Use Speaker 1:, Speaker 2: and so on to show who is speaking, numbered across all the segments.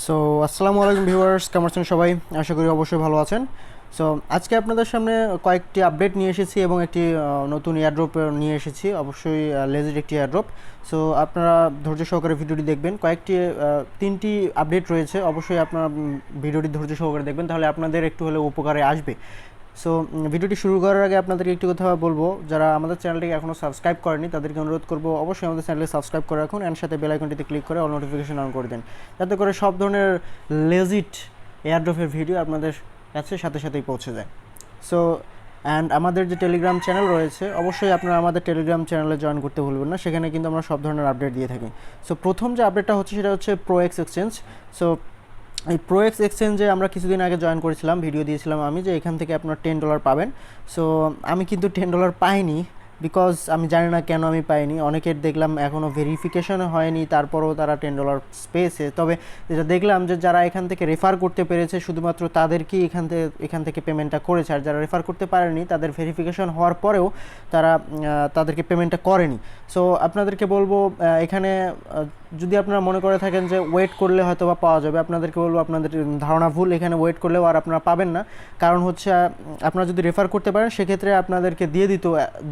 Speaker 1: So আসসালামু আলাইকুম viewers, কেমন আছেন সবাই? আশা করি অবশ্যই ভালো আছেন। সো আজকে আপনাদের সামনে কয়েকটি আপডেট নিয়ে এসেছি এবং একটি নতুন এয়ারড্রপ নিয়ে এসেছি, অবশ্যই লেজিট একটি এয়ারড্রপ। সো আপনারা ধৈর্য সহকারে ভিডিওটি দেখবেন। কয়েকটি তিনটি আপডেট রয়েছে, অবশ্যই আপনারা ভিডিওটি ধৈর্য সহকারে দেখবেন, তাহলে আপনাদের একটু হলেও উপকারে আসবে। সো ভিডিওটি শুরু করার আগে আপনাদেরকে একটি কথা বলবো, যারা আমাদের চ্যানেলটিকে এখনও সাবস্ক্রাইব করেনি তাদেরকে অনুরোধ করবো অবশ্যই আমাদের চ্যানেলকে সাবস্ক্রাইব করে রাখুন অ্যান্ড সাথে বেল আইকনটিতে ক্লিক করে অল নোটিফিকেশন অন করে দিন, যাতে করে সব ধরনের লেজিট এয়ারড্রপের ভিডিও আপনাদের কাছে সাথে সাথেই পৌঁছে যায়। সো অ্যান্ড আমাদের যে টেলিগ্রাম চ্যানেল রয়েছে, অবশ্যই আপনারা আমাদের টেলিগ্রাম চ্যানেলে জয়েন করতে ভুলবেন না, সেখানে কিন্তু আমরা সব ধরনের আপডেট দিয়ে থাকি। সো প্রথম যে আপডেটটা হচ্ছে সেটা হচ্ছে ProEX এক্সচেঞ্জ। সো এই ProEX এক্সচেঞ্জে আমরা কিছুদিন আগে জয়েন করেছিলাম, ভিডিও দিয়েছিলাম আমি যে এখান থেকে আপনার $10 পাবেন। সো আমি কিন্তু $10 পাইনি, বিকজ আমি জানি না কেন আমি পাইনি। অনেকের দেখলাম এখনও ভেরিফিকেশনও হয়নি, তারপরেও তারা $10 পেয়েছে। তবে যেটা দেখলাম যে যারা এখান থেকে রেফার করতে পেরেছে শুধুমাত্র তাদেরকেই এখান থেকে পেমেন্টটা করেছে, আর যারা রেফার করতে পারেনি তাদের ভেরিফিকেশন হওয়ার পরেও তারা তাদেরকে পেমেন্টটা করেনি। সো আপনাদেরকে বলবো, এখানে যদি আপনারা মনে করে থাকেন যে ওয়েট করলে হয়তো বা পাওয়া যাবে, আপনাদেরকে বলবো আপনাদের ধারণা ভুল। এখানে ওয়েট করলেও আর আপনারা পাবেন না, কারণ হচ্ছে আপনারা যদি রেফার করতে পারেন সেক্ষেত্রে আপনাদেরকে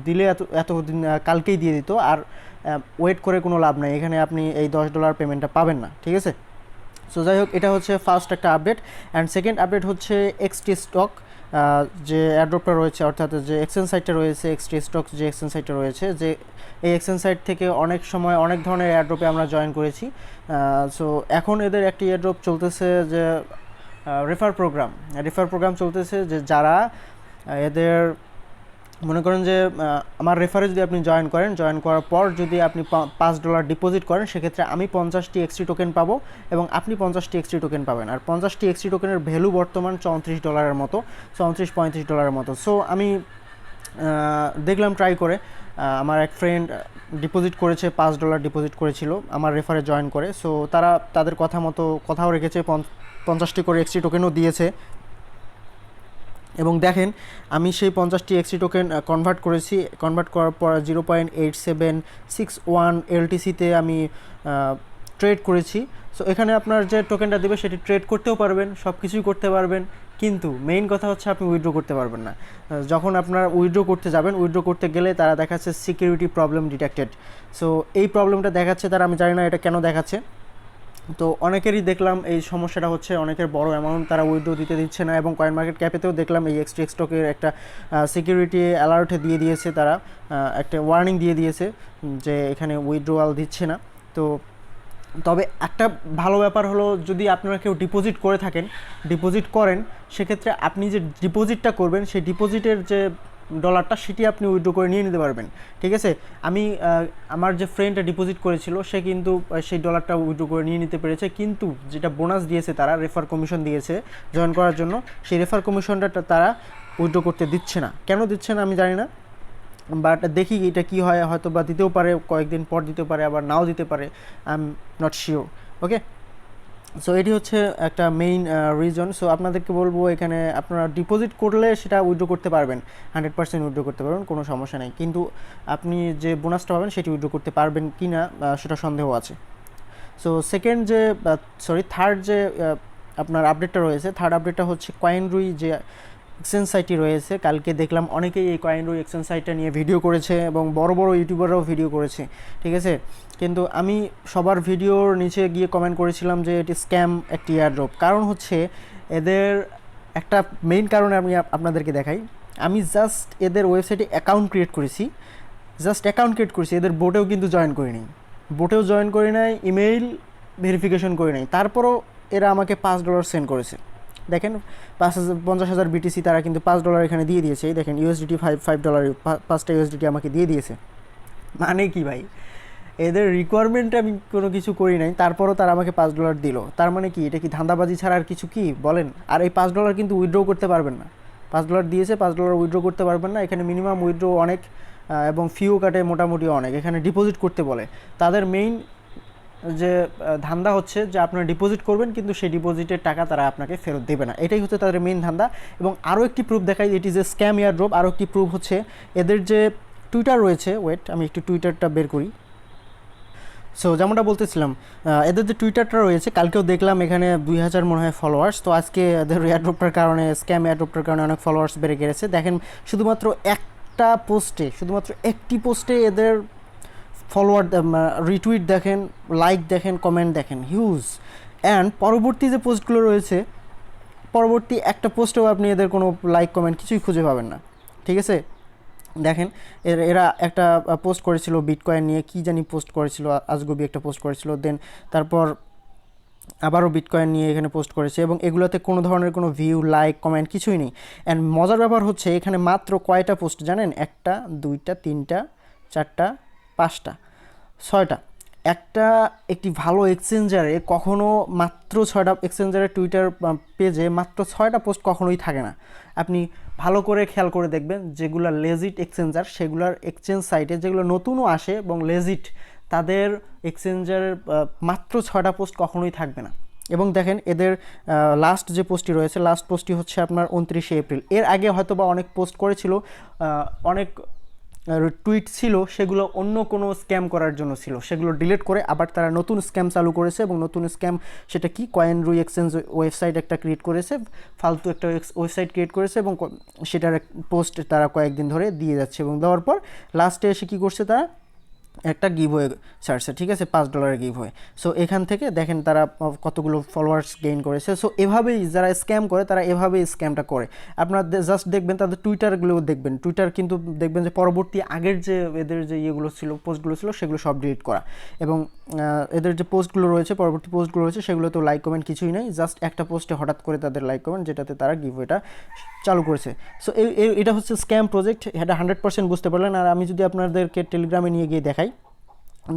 Speaker 1: দিলে এতদিন কালকেই দিয়ে দিত, আর ওয়েট করে কোনো লাভ নাই। এখানে আপনি এই $10 পেমেন্টটা পাবেন না, ঠিক আছে? সো যাই হোক, এটা হচ্ছে ফার্স্ট একটা আপডেট। অ্যান্ড সেকেন্ড আপডেট হচ্ছে EXTSTOCK যে এয়ারড্রপটা রয়েছে, অর্থাৎ যে এক্সচেঞ্জ সাইটটা রয়েছে, EXTSTOCK যে এক্সচেঞ্জ সাইটটা রয়েছে, যে এই এক্সচেঞ্জ সাইট থেকে অনেক সময় অনেক ধরনের এয়ারড্রপে আমরা জয়েন করেছি। সো এখন এদের একটি এয়ারড্রপ চলতেছে, যে রেফার প্রোগ্রাম চলতেছে, যে যারা এদের মনে করেন যে আমার রেফারে যদি আপনি জয়েন করার পর যদি আপনি $5 ডিপোজিট করেন, সেক্ষেত্রে আমি 50টি এক্সটি টোকেন পাবো এবং আপনি 50টি এক্সটি টোকেন পাবেন। আর 50টি এক্সটি টোকেনের ভ্যালু বর্তমান $34 মতো, $34-35 মতো। সো আমি দেখলাম ট্রাই করে, আমার এক ফ্রেন্ড ডিপোজিট করেছে, $5 ডিপোজিট করেছিল আমার রেফারে জয়েন করে। সো তারা তাদের কথাও রেখেছে, 50টি করে এক্সটি টোকেনও দিয়েছে। এবং দেখেন, আমি সেই 50টি এক্সটি টোকেন কনভার্ট করার পর 0.8761 LTCতে আমি ট্রেড করেছি। সো এখানে আপনার যে টোকেনটা দেবে সেটি ট্রেড করতেও পারবেন, সব কিছুই করতে পারবেন, কিন্তু মেইন কথা হচ্ছে আপনি উইথড্র করতে পারবেন না। যখন আপনার উইথড্র করতে যাবেন, উইথড্র করতে গেলে তারা দেখাচ্ছে সিকিউরিটি প্রবলেম ডিটেক্টেড। সো এই প্রবলেমটা দেখাচ্ছে তারা, আমি জানি না এটা কেন দেখাচ্ছে। তো অনেকেরই দেখলাম এই সমস্যাটা হচ্ছে, অনেকের বড় অ্যামাউন্ট তারা উইথড্র দিতে দিচ্ছে না। এবং কয়েন মার্কেট ক্যাপেতেও দেখলাম এই EXTSTOCKের একটা সিকিউরিটি অ্যালার্ট দিয়ে দিয়েছে, তারা একটা ওয়ার্নিং দিয়ে দিয়েছে যে এখানে উইথড্রোয়াল দিচ্ছে না। তো তবে একটা ভালো ব্যাপার হলো, যদি আপনারা কেউ ডিপোজিট করেন, সেক্ষেত্রে আপনি যে ডিপোজিটটা করবেন সেই ডিপোজিটের যে ডলারটা সেটি আপনি উইথড্র করে নিয়ে নিতে পারবেন, ঠিক আছে? আমি আমার যে ফ্রেন্ডটা ডিপোজিট করেছিল সে কিন্তু সেই ডলারটা উইথড্র করে নিয়ে নিতে পেরেছে, কিন্তু যেটা বোনাস দিয়েছে তারা, রেফার কমিশন দিয়েছে জয়েন করার জন্য, সেই রেফার কমিশনটা তারা উইথড্র করতে দিচ্ছে না। কেন দিচ্ছে না আমি জানি না, বাট দেখি এটা কি হয়, হয়তো বা দিতেও পারে, কয়েকদিন পর দিতে পারে, আবার নাও দিতে পারে, I am not sure. Okay, so এটি হচ্ছে একটা মেইন রিজন। সো আপনাদেরকে বলবো, এখানে আপনারা ডিপোজিট করলে সেটা উইথড্র করতে পারবেন, 100% উইথড্র করতে পারবেন, কোনো সমস্যা নেই, কিন্তু আপনি যে বোনাসটা পাবেন সেটি উইথড্র করতে পারবেন কি না সেটা সন্দেহ আছে। সো থার্ড যে আপনার আপডেটটা রয়েছে, থার্ড আপডেটটা হচ্ছে COINRUI যে এক্সচেঞ্জ সাইটটি রয়েছে। কালকে দেখলাম অনেকেই এই COINRUI এক্সচেঞ্জ সাইটটা নিয়ে ভিডিও করেছে এবং বড় বড় ইউটিউবাররাও ভিডিও করেছে, ঠিক আছে? কিন্তু আমি সবার ভিডিওর নিচে গিয়ে কমেন্ট করেছিলাম যে এটি স্ক্যাম একটি এয়ারড্রপ। কারণ হচ্ছে এদের একটা মেইন কারণে আমি আপনাদেরকে দেখাই। আমি জাস্ট এদের ওয়েবসাইটে অ্যাকাউন্ট ক্রিয়েট করেছি, এদের বোটেও কিন্তু জয়েন করি নাই, ইমেইল ভেরিফিকেশন করি নাই, তারপরও এরা আমাকে $5 সেন্ড করেছে। দেখেন, 50,000 BTC তারা কিন্তু $5 এখানে দিয়ে দিয়েছে। এই দেখেন, USDT $5, 5টা USDT আমাকে দিয়ে দিয়েছে। মানে কি ভাই, এদের রিকোয়ারমেন্টে আমি কোনো কিছু করি নাই, তারপরও তারা আমাকে $5 দিল। তার মানে কি, এটা কি ধান্দাবাজি ছাড়া আর কিছু কি বলেন? আর এই $5 কিন্তু উইথড্র করতে পারবেন না। $5 দিয়েছে, $5 উইথড্র করতে পারবেন না। এখানে মিনিমাম উইথড্র অনেক এবং ফিও কাটে মোটামুটি অনেক। এখানে ডিপোজিট করতে বলে। তাদের মেইন যে ধান্দা হচ্ছে যে আপনারা ডিপোজিট করবেন, কিন্তু সেই ডিপোজিটের টাকা তারা আপনাকে ফেরত দেবে না, এটাই হচ্ছে তাদের মেইন ধান্দা। এবং আরও একটি প্রুফ দেখাই, এটি যে স্ক্যাম এয়ারড্রপ, আরও একটি প্রুফ হচ্ছে এদের যে টুইটার রয়েছে। ওয়েট, আমি একটু টুইটারটা বের করি। সো যেমনটা বলতেছিলাম, এদের যে টুইটারটা রয়েছে, কালকেও দেখলাম এখানে 2000 মনে হয় ফলোয়ার্স। তো আজকে এদের এয়ারড্রপটার কারণে, স্ক্যাম এয়ারড্রপটার কারণে অনেক ফলোয়ার্স বেড়ে গেছে। দেখেন শুধুমাত্র একটা পোস্টে, শুধুমাত্র একটি পোস্টে এদের ফলোয়ার, রিটুইট দেখেন, লাইক দেখেন, কমেন্ট দেখেন, হিউজ। অ্যান্ড পরবর্তী যে পোস্টগুলো রয়েছে, পরবর্তী একটা পোস্টেও আপনি এদের কোনো লাইক কমেন্ট কিছুই খুঁজে পাবেন না, ঠিক আছে। দেখেন এরা একটা পোস্ট করেছিল বিটকয়েন নিয়ে, কি জানি পোস্ট করেছিল, আজগুবি একটা পোস্ট করেছিল। দেন তারপর আবারও বিটকয়েন নিয়ে এখানে পোস্ট করেছে, এবং এগুলোতে কোনো ধরনের কোনো ভিউ, লাইক, কমেন্ট কিছুই নেই। অ্যান্ড মজার ব্যাপার হচ্ছে এখানে মাত্র কয়টা পোস্ট জানেন? একটা, দুইটা, তিনটা, চারটা, পাঁচটা, ছয়টা। একটি ভালো এক্সচেঞ্জারে কখনো মাত্র 6টা, এক্সচেঞ্জারের টুইটার পেজে মাত্র 6টা পোস্ট কখনোই থাকে না। আপনি ভালো করে খেয়াল করে দেখবেন, যেগুলো লেজিট এক্সচেঞ্জার, সেগুলোর এক্সচেঞ্জ সাইটে যেগুলো নতুনও আসে এবং লেজিট, তাদের এক্সচেঞ্জারের মাত্র 6টা পোস্ট কখনোই থাকবে না। এবং দেখেন এদের লাস্ট যে পোস্টটি রয়েছে, লাস্ট পোস্টটি হচ্ছে আপনার 29শে এপ্রিল। এর আগে হয়তো বা অনেক পোস্ট করেছিল, অনেক টুইট ছিল, সেগুলো অন্য কোনো স্ক্যাম করার জন্য ছিল, সেগুলো ডিলিট করে আবার তারা নতুন স্ক্যাম চালু করেছে। এবং নতুন স্ক্যাম সেটা কি, কয়েনরুই এক্সচেঞ্জ ওয়েবসাইট একটা ক্রিয়েট করেছে, ফালতু একটা ওয়েবসাইট ক্রিয়েট করেছে, এবং সেটার পোস্ট তারা কয়েকদিন ধরে দিয়ে যাচ্ছে। এবং দেওয়ার পর লাস্টে এসে কী করছে, তারা একটা গিভওয়ে ছাড়ছে, ঠিক আছে, $5 গিভওয়ে। সো এখান থেকে দেখেন তারা কতগুলো ফলোয়ার্স গেইন করেছে। সো এভাবেই যারা স্ক্যাম করে, তারা এভাবেই স্ক্যামটা করে। আপনারা জাস্ট দেখবেন তাদের টুইটারগুলো দেখবেন, টুইটার কিন্তু দেখবেন যে পরবর্তী আগের যে এদের যে ইয়েগুলো ছিল, পোস্টগুলো ছিল, সেগুলো সব ডিলিট করা। এবং এদের যে পোস্টগুলো রয়েছে, পরবর্তী পোস্টগুলো রয়েছে, সেগুলো তো লাইক কমেন্ট কিছুই নেই, জাস্ট একটা পোস্টে হঠাৎ করে তাদের লাইক কমেন্ট, যেটাতে তারা গিভওয়েটা চালু করেছে। সো এটা হচ্ছে স্ক্যাম প্রজেক্ট, এটা 100% বুঝতে পারলেন। আর আমি যদি আপনাদেরকে টেলিগ্রামে নিয়ে গিয়ে দেখাই,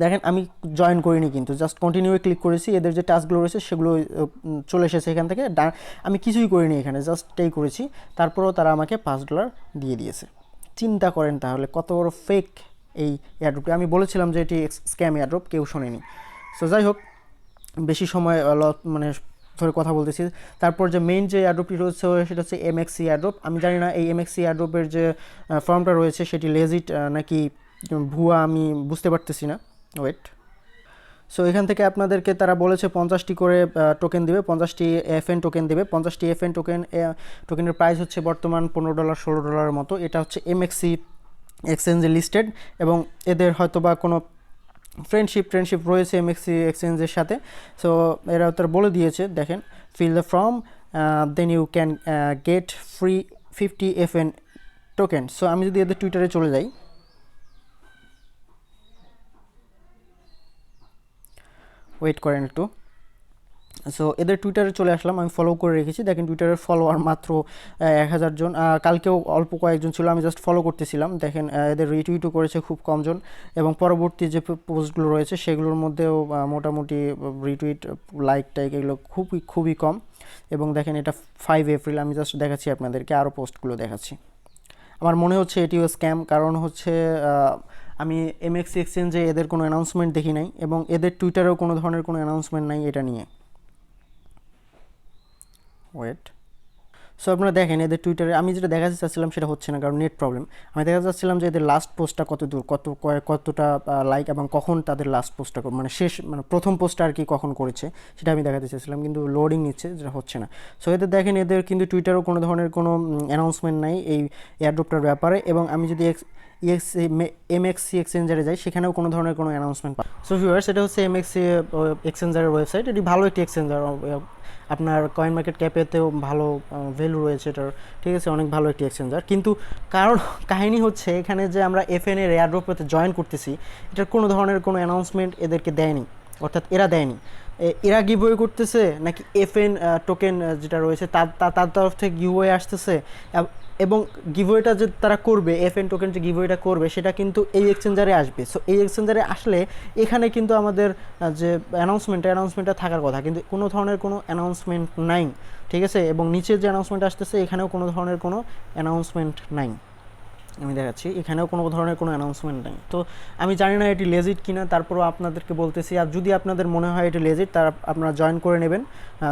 Speaker 1: দেখেন আমি জয়েন করিনি, কিন্তু জাস্ট কন্টিনিউয়ে ক্লিক করেছি, এদের যে টাস্কগুলো রয়েছে সেগুলো চলে এসেছে এখান থেকে। আমি কিছুই করিনি এখানে, জাস্ট এই করেছি, তারপরেও তারা আমাকে $5 দিয়ে দিয়েছে। চিন্তা করেন তাহলে কত বড় ফেক এই এয়ারড্রপটি। আমি বলেছিলাম যে এটি স্ক্যাম এয়ারড্রপ, কেউ শোনেনি। সো যাই হোক, বেশি সময় মানে ধরে কথা বলতেছি। তারপর যে মেইন যে এয়ারড্রপটি রয়েছে সেটা হচ্ছে MXC এয়ারড্রপ। আমি জানি না এই MXC এয়ারড্রপের যে ফর্মটা রয়েছে সেটি লেজিট নাকি ভুয়া, আমি বুঝতে পারতেছি না। ওয়েট, সো এখান থেকে আপনাদেরকে তারা বলেছে 50টি করে টোকেন দেবে, 50টি FN টোকেন দেবে। 50টি FN টোকেনের প্রাইস হচ্ছে বর্তমান $15 $16 মতো। এটা হচ্ছে MXC এক্সচেঞ্জে লিস্টেড, এবং এদের হয়তো বা কোনো ফ্রেন্ডশিপ রয়েছে MXC এক্সচেঞ্জের সাথে। সো এরা তারা বলে দিয়েছে, দেখেন, fill the form, then you can get free 50 FN token. So আমি যদি এদের টুইটারে চলে যাই, ওয়েট করেন একটু। সো এদের টুইটারে চলে আসলাম, আমি ফলো করে রেখেছি। দেখেন টুইটারের ফলোয়ার মাত্র 1000 জন, কালকেও অল্প কয়েকজন ছিল, আমি জাস্ট ফলো করতেছিলাম। দেখেন এদের রিটুইটও করেছে খুব কমজন, এবং পরবর্তী যে পোস্টগুলো রয়েছে সেগুলোর মধ্যেও মোটামুটি রিটুইট, লাইক টাইক এগুলো খুবই কম। এবং দেখেন এটা 5 এপ্রিল, আমি জাস্ট দেখাচ্ছি আপনাদেরকে, আরও পোস্টগুলো দেখাচ্ছি। আমার মনে হচ্ছে এটিও স্ক্যাম, কারণ হচ্ছে আমি MXC এক্সচেঞ্জে এদের কোনো অ্যানাউন্সমেন্ট দেখি নাই, এবং এদের টুইটারেও কোনো ধরনের কোনো অ্যানাউন্সমেন্ট নাই এটা নিয়ে। ওয়েট, সো আপনারা দেখেন এদের টুইটারে আমি যেটা দেখাতে চাচ্ছিলাম সেটা হচ্ছে না, কারণ নেট প্রবলেম। আমি দেখাতে চাচ্ছিলাম যে এদের লাস্ট পোস্টটা কত দূর, কতটা লাইক, এবং কখন তাদের লাস্ট পোস্টটা, মানে প্রথম পোস্টটা আর কি কখন করেছে, সেটা আমি দেখাতে চাচ্ছিলাম, কিন্তু লোডিং নিচ্ছে, যেটা হচ্ছে না। সো এদের দেখেন এদের কিন্তু টুইটারও কোনো ধরনের কোনো অ্যানাউন্সমেন্ট নাই এই এয়ারড্রপটার ব্যাপারে। এবং আমি যদি MXC এক্সচেঞ্জারে যাই, সেখানেও কোনো ধরনের কোনো অ্যানাউন্সমেন্ট পাই। সো ভিউয়ার্স, এটা হচ্ছে MXC এক্সচেঞ্জারের ওয়েবসাইট। এটি ভালো একটি এক্সচেঞ্জার, আপনার কয়েন মার্কেট ক্যাপেতেও ভালো ভ্যালু রয়েছে এটার, ঠিক আছে, অনেক ভালো একটি এক্সচেঞ্জার। কিন্তু কাহিনী হচ্ছে এখানে যে আমরা FN এর এয়ারড্রপেতে জয়েন করতেছি, এটার কোনো ধরনের কোনো অ্যানাউন্সমেন্ট এদেরকে দেয়নি, অর্থাৎ এরা দেয়নি। এরা গিভওয়ে করতেছে নাকি FN টোকেন যেটা রয়েছে তার তরফ থেকে গিভওয়ে আসতেছে, এবং গিভওয়েটা যে তারা করবে, FN টোকেন যে গিভওয়েটা করবে, সেটা কিন্তু এই এক্সচেঞ্জারে আসবে। সো এই এক্সচেঞ্জারে আসলে এখানে কিন্তু আমাদের যে অ্যানাউন্সমেন্টটা থাকার কথা, কিন্তু কোনো ধরনের কোনো অ্যানাউন্সমেন্ট নাই, ঠিক আছে। এবং নিচের যে অ্যানাউন্সমেন্ট আসতেছে, এখানেও কোনো ধরনের কোনো অ্যানাউন্সমেন্ট নাই। আমি দেখাচ্ছি, এখানেও কোনো ধরনের কোনো অ্যানাউন্সমেন্ট নেই। তো আমি জানি না এটি লেজিট কিনা, তারপরও আপনাদেরকে বলতেছি। আর যদি আপনাদের মনে হয় এটি লেজিট, তারা আপনারা জয়েন করে নেবেন।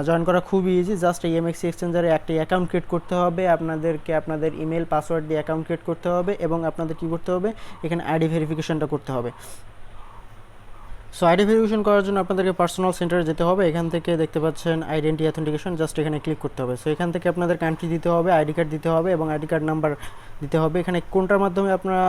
Speaker 1: জয়েন করা খুবই ইজি, জাস্ট এই MXC এক্সচেঞ্জারে একটা অ্যাকাউন্ট ক্রিয়েট করতে হবে আপনাদেরকে, আপনাদের ইমেল পাসওয়ার্ড দিয়ে অ্যাকাউন্ট ক্রিয়েট করতে হবে, এবং আপনাদের কী করতে হবে, এখানে আইডি ভেরিফিকেশনটা করতে হবে। সো আইডি ভেরিফিকেশন করার জন্য আপনাদেরকে পার্সোনাল সেন্টারে যেতে হবে। এখান থেকে দেখতে পাচ্ছেন আইডেন্টি অথেন্টিকেশন, জাস্ট এখানে ক্লিক করতে হবে। সো এখান থেকে আপনাদের কান্ট্রি দিতে হবে, আইডি কার্ড দিতে হবে এবং আইডি কার্ড নাম্বার দিতে হবে। এখানে কোনটার মাধ্যমে আপনারা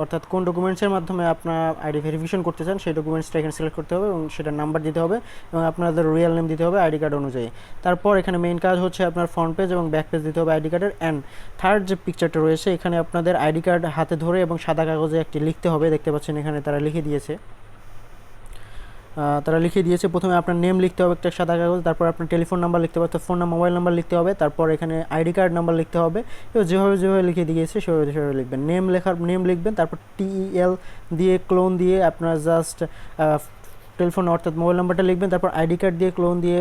Speaker 1: অর্থাৎ কোন ডকুমেন্টসের মাধ্যমে আপনারা আইডি ভেরিফিকেশন করতে চান সেই ডকুমেন্টসটা এখানে সিলেক্ট করতে হবে এবং সেটার নাম্বার দিতে হবে এবং আপনাদের রিয়েল নেম দিতে হবে আইডি কার্ড অনুযায়ী। তারপর এখানে মেইন কাজ হচ্ছে আপনার ফ্রন্ট পেজ এবং ব্যাক পেজ দিতে হবে আইডি কার্ডের। অ্যান্ড থার্ড যে পিকচারটা রয়েছে এখানে আপনাদের আইডি কার্ড হাতে ধরে এবং সাদা কাগজে একটি লিখতে হবে। দেখতে পাচ্ছেন এখানে তারা লিখে দিয়েছে। প্রথমে আপনার নেম লিখতে হবে একটা সাদা কাগজ, তারপর আপনার টেলিফোন নাম্বার লিখতে হবে, ফোন নাম্বার মোবাইল নাম্বার লিখতে হবে, তারপর এখানে আইডি কার্ড নাম্বার লিখতে হবে। এবং যেভাবে লিখে দিয়েছে সেভাবে লিখবেন। নেম লিখবেন, তারপর TEL দিয়ে ক্লোন দিয়ে আপনার জাস্ট টেলিফোন অর্থাৎ মোবাইল নাম্বারটা লিখবেন, তারপর আইডি কার্ড দিয়ে ক্লোন দিয়ে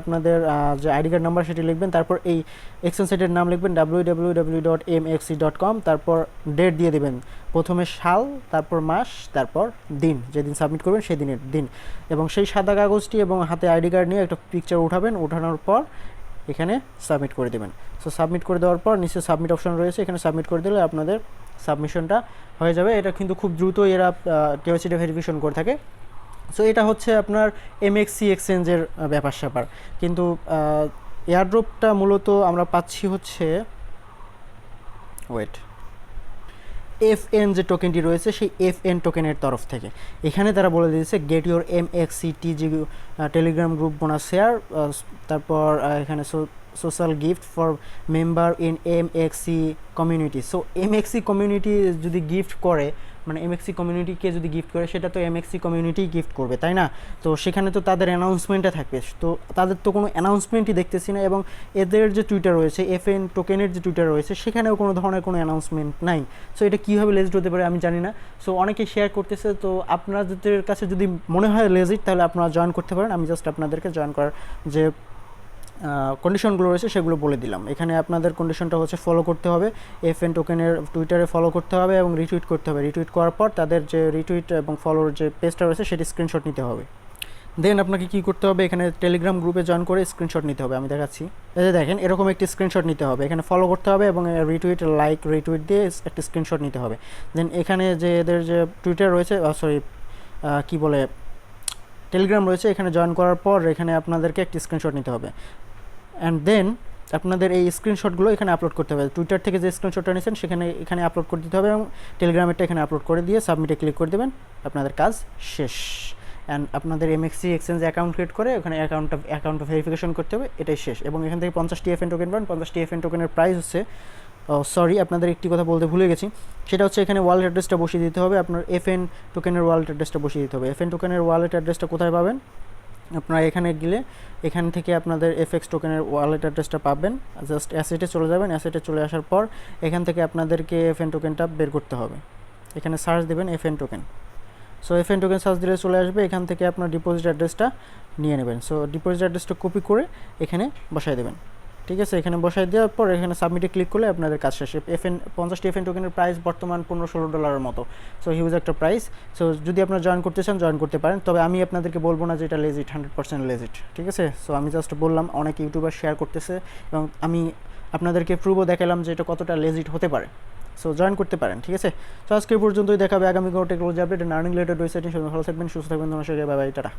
Speaker 1: আপনাদের যে আইডি কার্ড নাম্বার সেটি লিখবেন, তারপর এই এক্সচেঞ্জ সাইটের নাম লিখবেন www.mxc.com, তারপর ডেট দিয়ে দেবেন, প্রথমে সাল, তারপর মাস, তারপর দিন, যেদিন সাবমিট করবেন সেই দিনের দিন, এবং সেই সাদা কাগজটি এবং হাতে আইডি কার্ড নিয়ে একটা পিকচার উঠানোর পর এখানে সাবমিট করে দেবেন। সো সাবমিট করে দেওয়ার পর নিচে সাবমিট অপশন রয়েছে, এখানে সাবমিট করে দিলে আপনাদের সাবমিশনটা হয়ে যাবে। এটা কিন্তু খুব দ্রুতই এরা কেওয়াইসিটা ভেরিফিকেশন করে থাকে। সো এটা হচ্ছে আপনার MXC এক্সচেঞ্জের ব্যাপার স্যাপার। কিন্তু এয়ারড্রপটা মূলত আমরা পাচ্ছি হচ্ছে FN যে টোকেনটি রয়েছে সেই FN টোকেনের তরফ থেকে। এখানে তারা বলে দিয়েছে get your MXC TG Telegram group bonus share, তারপর এখানে social gift for member in MXC community. So MXC community যদি গিফট করে, মানে MXC কমিউনিটিকে যদি গিফট করে সেটা তো MXC কমিউনিটি গিফট করবে, তাই না? তো সেখানে তো তাদের অ্যানাউন্সমেন্টটা থাকবে, তো তাদের তো কোনো অ্যানাউন্সমেন্টই দেখতেছি না। এবং এদের যে টুইটার রয়েছে, FN টোকেনের যে টুইটার রয়েছে সেখানেও কোনো ধরনের কোনো অ্যানাউন্সমেন্ট নাই। সো এটা কীভাবে লেজিট হতে পারে আমি জানি না। সো অনেকেই শেয়ার করতেছে, তো আপনাদের কাছে যদি মনে হয় লেজিট তাহলে আপনারা জয়েন করতে পারেন। আমি জাস্ট আপনাদেরকে জয়েন করার যে কন্ডিশনগুলো রয়েছে সেগুলো বলে দিলাম। এখানে আপনাদের কন্ডিশনটা হচ্ছে ফলো করতে হবে, FN টোকেনের টুইটারে ফলো করতে হবে এবং রিটুইট করতে হবে। রিটুইট করার পর তাদের যে রিটুইট এবং ফলোর যে পেজটা রয়েছে সেটি স্ক্রিনশট নিতে হবে। দেন আপনাকে কী করতে হবে, এখানে টেলিগ্রাম গ্রুপে জয়েন করে স্ক্রিনশট নিতে হবে। আমি দেখাচ্ছি, এই যে দেখেন এরকম একটি স্ক্রিনশট নিতে হবে। এখানে ফলো করতে হবে এবং রিটুইট দিয়ে একটি স্ক্রিনশট নিতে হবে। দেন এখানে যে এদের যে টুইটার রয়েছে টেলিগ্রাম রয়েছে, এখানে জয়েন করার পর এখানে আপনাদেরকে একটি স্ক্রিনশট নিতে হবে। অ্যান্ড দেন আপনাদের এই স্ক্রিনশটগুলো এখানে আপলোড করতে হবে। টুইটার থেকে যে স্ক্রিনশটটা নিয়েছেন এখানে আপলোড করে দিতে হবে এবং টেলিগ্রামেরটা এখানে আপলোড করে দিয়ে সাবমিটে ক্লিক করে দেবেন, আপনাদের কাজ শেষ। অ্যান্ড আপনাদের MXC এক্সচেঞ্জে অ্যাকাউন্ট ক্রিয়েট করে ওখানে অ্যাকাউন্টটা ভেরিফিকেশন করতে হবে, এটাই শেষ। এবং এখান থেকে 50টি FN টোকেন পান। 50টি FN টোকেনের প্রাইস হচ্ছে, আপনাদের একটি কথা বলতে ভুলে গেছি, সেটা হচ্ছে এখানে ওয়ালেট অ্যাড্রেসটা বসিয়ে দিতে হবে। আপনার FN টোকেনের ওয়ালেট অ্যাড্রেসটা বসিয়ে দিতে হবে। FN টোকেনের ওয়ালেট অ্যাড্রেসটা কোথায় পাবেন? আপনারা এখানে গেলে এখান থেকে আপনাদের FX টোকেনের ওয়ালেট অ্যাড্রেসটা পাবেন। জাস্ট অ্যাসেটে চলে যাবেন। অ্যাসেটে চলে আসার পর এখান থেকে আপনাদেরকে FN টোকেনটা বের করতে হবে। এখানে সার্চ দেবেন FN token. So FN token search দিলে চলে আসবে। এখান থেকে আপনার ডিপোজিট অ্যাড্রেসটা নিয়ে নেবেন। সো ডিপোজিট অ্যাড্রেসটা কপি করে এখানে বসায় দেবেন। ঠিক আছে, এখানে বসাই দেওয়ার পর এখানে সাবমিটে ক্লিক করলে আপনাদের কাজ শেষ। 50টি FN টোকেনের প্রাইস বর্তমান $15-16 মতো। সো হিউজ একটা প্রাইস। সো যদি আপনারা জয়েন করতে চান জয়েন করতে পারেন, তবে আমি আপনাদেরকে বলবো না যে এটা লেজিট, 100% লেজিট। ঠিক আছে, সো আমি জাস্ট বললাম অনেক ইউটিউবার শেয়ার করতেছে এবং আমি আপনাদেরকে প্রুভও দেখালাম যে এটা কতটা লেজিট হতে পারে। সো জয়েন করতে পারেন। ঠিক আছে, সো আজকে পর্যন্তই, দেখাবে আগামী কোনো technology update, earning related website. ভালো থাকবেন, সুস্থ থাকবেন, নমস্কার, বাই বাই, টাটা।